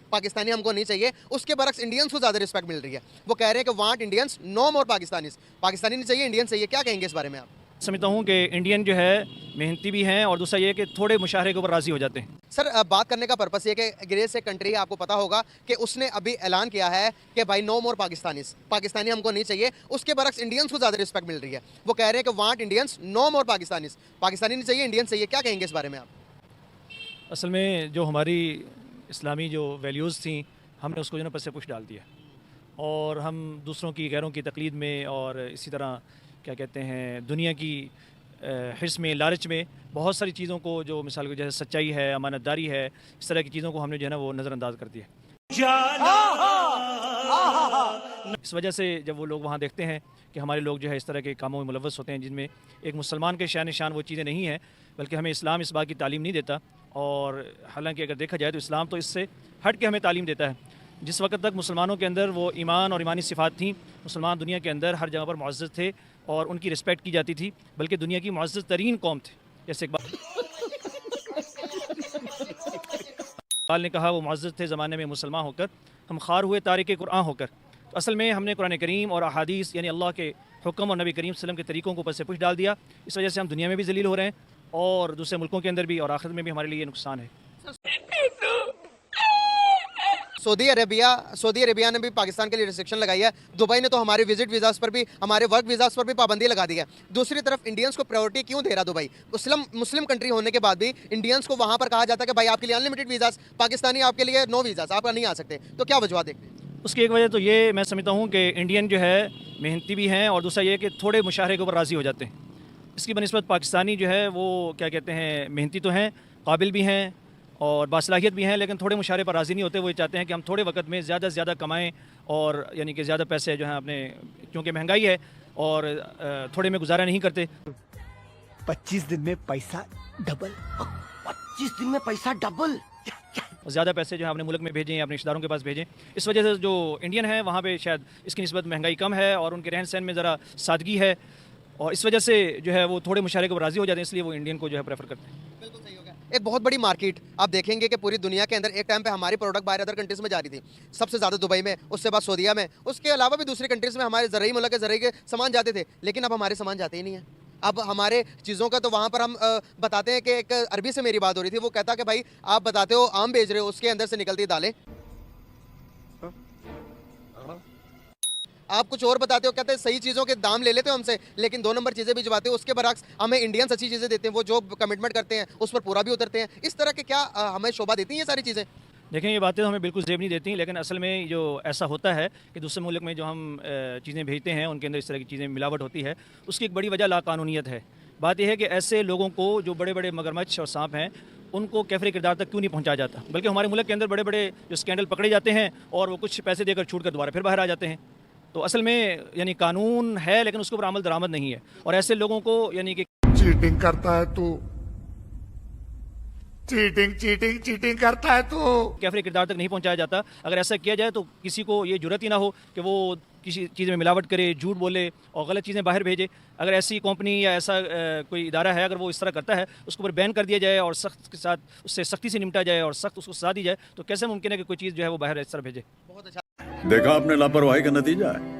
پاکستانی ہم کو نہیں چاہیے، اس کے برعکس انڈینس کو زیادہ رسپیکٹ مل رہی ہے. وہ کہہ رہے ہیں کہ وانٹ انڈینس، نو مور پاکستانیز. پاکستانی نہیں چاہیے، انڈین چاہیے. کیا کہیں گے اس بارے میں آپ؟ سمجھتا ہوں کہ انڈین جو ہے محنتی بھی ہیں، اور دوسرا یہ کہ تھوڑے مشاہرے کے اوپر راضی ہو جاتے ہیں. سر بات کرنے کا پرپس یہ کہ گریس ایک کنٹری ہے، آپ کو پتا ہوگا کہ اس نے ابھی اعلان کیا ہے کہ بھائی نو مور پاکستانیز، پاکستانی ہم کو نہیں چاہیے. اس کے برعکس انڈینس کو زیادہ رسپیکٹ مل رہی ہے. وہ کہہ رہے ہیں کہ وانٹ انڈینس، نو مور پاکستانیز. پاکستانی نہیں چاہیے، انڈین چاہیے. کیا کہیں گے اس بارے میں آپ؟ اصل میں جو ہماری اسلامی جو ویلیوز تھیں، ہم نے اس کو جو ہے پس سے پش ڈال دیا، اور ہم دوسروں کی، غیروں کی تقلید میں، اور اسی طرح کیا کہتے ہیں دنیا کی حرص میں، لالچ میں بہت ساری چیزوں کو، جو مثال کے جیسے سچائی ہے، امانت داری ہے، اس طرح کی چیزوں کو ہم نے جو ہے نا وہ نظر انداز کر دیا. اس وجہ سے جب وہ لوگ وہاں دیکھتے ہیں کہ ہمارے لوگ جو ہے اس طرح کے کاموں میں ملوث ہوتے ہیں جن میں ایک مسلمان کے شان نشان وہ چیزیں نہیں ہیں، بلکہ ہمیں اسلام اس بات کی تعلیم نہیں دیتا. اور حالانکہ اگر دیکھا جائے تو اسلام تو اس سے ہٹ کے ہمیں تعلیم دیتا ہے. جس وقت تک مسلمانوں کے اندر وہ ایمان اور ایمانی صفات تھیں، مسلمان دنیا کے اندر ہر جگہ پر معزز تھے اور ان کی رسپیکٹ کی جاتی تھی، بلکہ دنیا کی معزز ترین قوم تھے. جیسے اقبال نے کہا، وہ معزز تھے زمانے میں مسلمان ہو کر، ہم خوار ہوئے تارک قرآن ہو کر. تو اصل میں ہم نے قرآن کریم اور احادیث یعنی اللہ کے حکم اور نبی کریم صلی اللہ علیہ وسلم کے طریقوں کو پس سے پش ڈال دیا. اس وجہ سے ہم دنیا میں بھی ذلیل ہو رہے ہیں، اور دوسرے ملکوں کے اندر بھی، اور آخرت میں بھی ہمارے لیے یہ نقصان ہے. سعودی عربیہ نے بھی پاکستان کے لیے ریسٹرکشن لگائی ہے. دبئی نے تو ہمارے وزٹ ویزاز پر بھی، ہمارے ورک ویزاز پر بھی پابندی لگا دی ہے. دوسری طرف انڈینس کو پرائیورٹی کیوں دے رہا دبئی؟ مسلم کنٹری ہونے کے بعد بھی انڈینس کو وہاں پر کہا جاتا ہے کہ بھائی آپ کے لیے انلمیٹڈ ویزاز، پاکستانی آپ کے لیے نو ویزاز، آپ نہیں آ سکتے. تو کیا وجوہات دیکھتے ہیں؟ اس کی ایک وجہ تو یہ میں سمجھتا ہوں کہ انڈین جو ہے محنتی بھی ہیں، اور دوسرا یہ کہ تھوڑے مشاہرے کے اوپر راضی ہو جاتے ہیں. اس کی بنسبت پاکستانی جو ہے وہ کیا کہتے ہیں محنتی تو ہیں، قابل بھی ہیں اور باصلاحیت بھی ہیں، لیکن تھوڑے مشاہرے پر راضی نہیں ہوتے. وہ یہ چاہتے ہیں کہ ہم تھوڑے وقت میں زیادہ سے زیادہ کمائیں، اور یعنی کہ زیادہ پیسے جو ہیں اپنے، کیونکہ مہنگائی ہے اور تھوڑے میں گزارا نہیں کرتے. 25 دن میں پیسہ ڈبل. 25 دن میں پیسہ ڈبل. زیادہ پیسے جو ہیں اپنے ملک میں بھیجیں، اپنے رشتہ داروں کے پاس بھیجیں. اس وجہ سے جو انڈین ہیں وہاں پہ شاید اس کی نسبت مہنگائی کم ہے، اور ان کے رہن سہن میں ذرا سادگی ہے، اور اس وجہ سے جو ہے وہ تھوڑے مشاہرے کو راضی ہو جاتے ہیں، اس لیے وہ انڈین کو جو ہے پریفر کرتے ہیں. بالکل صحیح ہو گیا. ایک بہت بڑی مارکیٹ آپ دیکھیں گے کہ پوری دنیا کے اندر ایک ٹائم پہ ہماری پروڈکٹ باہر ادر کنٹریز میں جا رہی تھی. سب سے زیادہ دبئی میں، اس سے بعد سعودیہ میں، اس کے علاوہ بھی دوسری کنٹریز میں ہمارے زرعی ملک کے زرعی کے سامان جاتے تھے. لیکن اب ہمارے سامان جاتے ہی نہیں ہیں. اب ہمارے چیزوں کا تو وہاں پر ہم بتاتے ہیں کہ ایک عربی سے میری بات ہو رہی تھی، وہ کہتا کہ بھائی آپ بتاتے ہو آم بیچ رہے ہو، اس کے اندر سے نکلتی دالیں. آپ کچھ اور بتاتے ہو، کہتے ہیں صحیح چیزوں کے دام لے لیتے ہو ہم سے، لیکن 2 نمبر چیزیں بھجواتے ہو. اس کے برعکس ہمیں انڈینس اچھی چیزیں دیتے ہیں، وہ جو کمٹمنٹ کرتے ہیں اس پر پورا بھی اترتے ہیں. اس طرح کے کیا ہمیں شعبہ دیتی ہیں یہ ساری چیزیں؟ دیکھیں یہ باتیں ہمیں بالکل زیب نہیں دیتی، لیکن اصل میں جو ایسا ہوتا ہے کہ دوسرے ملک میں جو ہم چیزیں بھیجتے ہیں ان کے اندر اس طرح کی چیزیں ملاوٹ ہوتی ہے. اس کی ایک بڑی وجہ لاقانونیت ہے. بات یہ ہے کہ ایسے لوگوں کو جو بڑے بڑے مگرمچھ اور سانپ ہیں، ان کو کیفر کردار تک کیوں نہیں پہنچایا جاتا؟ بلکہ ہمارے ملک کے اندر بڑے بڑے جو اسکینڈل پکڑے جاتے ہیں اور وہ کچھ پیسے دے کر چھوٹ کر دوبارہ پھر باہر آ جاتے ہیں. تو اصل میں یعنی قانون ہے لیکن اس کے اوپر عمل درآمد نہیں ہے، اور ایسے لوگوں کو یعنی کہ چیٹنگ کرتا ہے تو چیٹنگ کرتا ہے تو کیفر کردار تک نہیں پہنچایا جاتا. اگر ایسا کیا جائے تو کسی کو یہ جرات ہی نہ ہو کہ وہ کسی چیز میں ملاوٹ کرے، جھوٹ بولے اور غلط چیزیں باہر بھیجے. اگر ایسی کمپنی یا ایسا کوئی ادارہ ہے، اگر وہ اس طرح کرتا ہے، اس کو پر بین کر دیا جائے اور سخت کے ساتھ اس سے سختی سے نمٹا جائے اور سخت اس کو سزا دی جائے، تو کیسے ممکن ہے کہ کوئی چیز جو ہے وہ باہر اس طرح بھیجے؟ بہت اچھا. دیکھا آپ نے لاپرواہی کا نتیجہ ہے.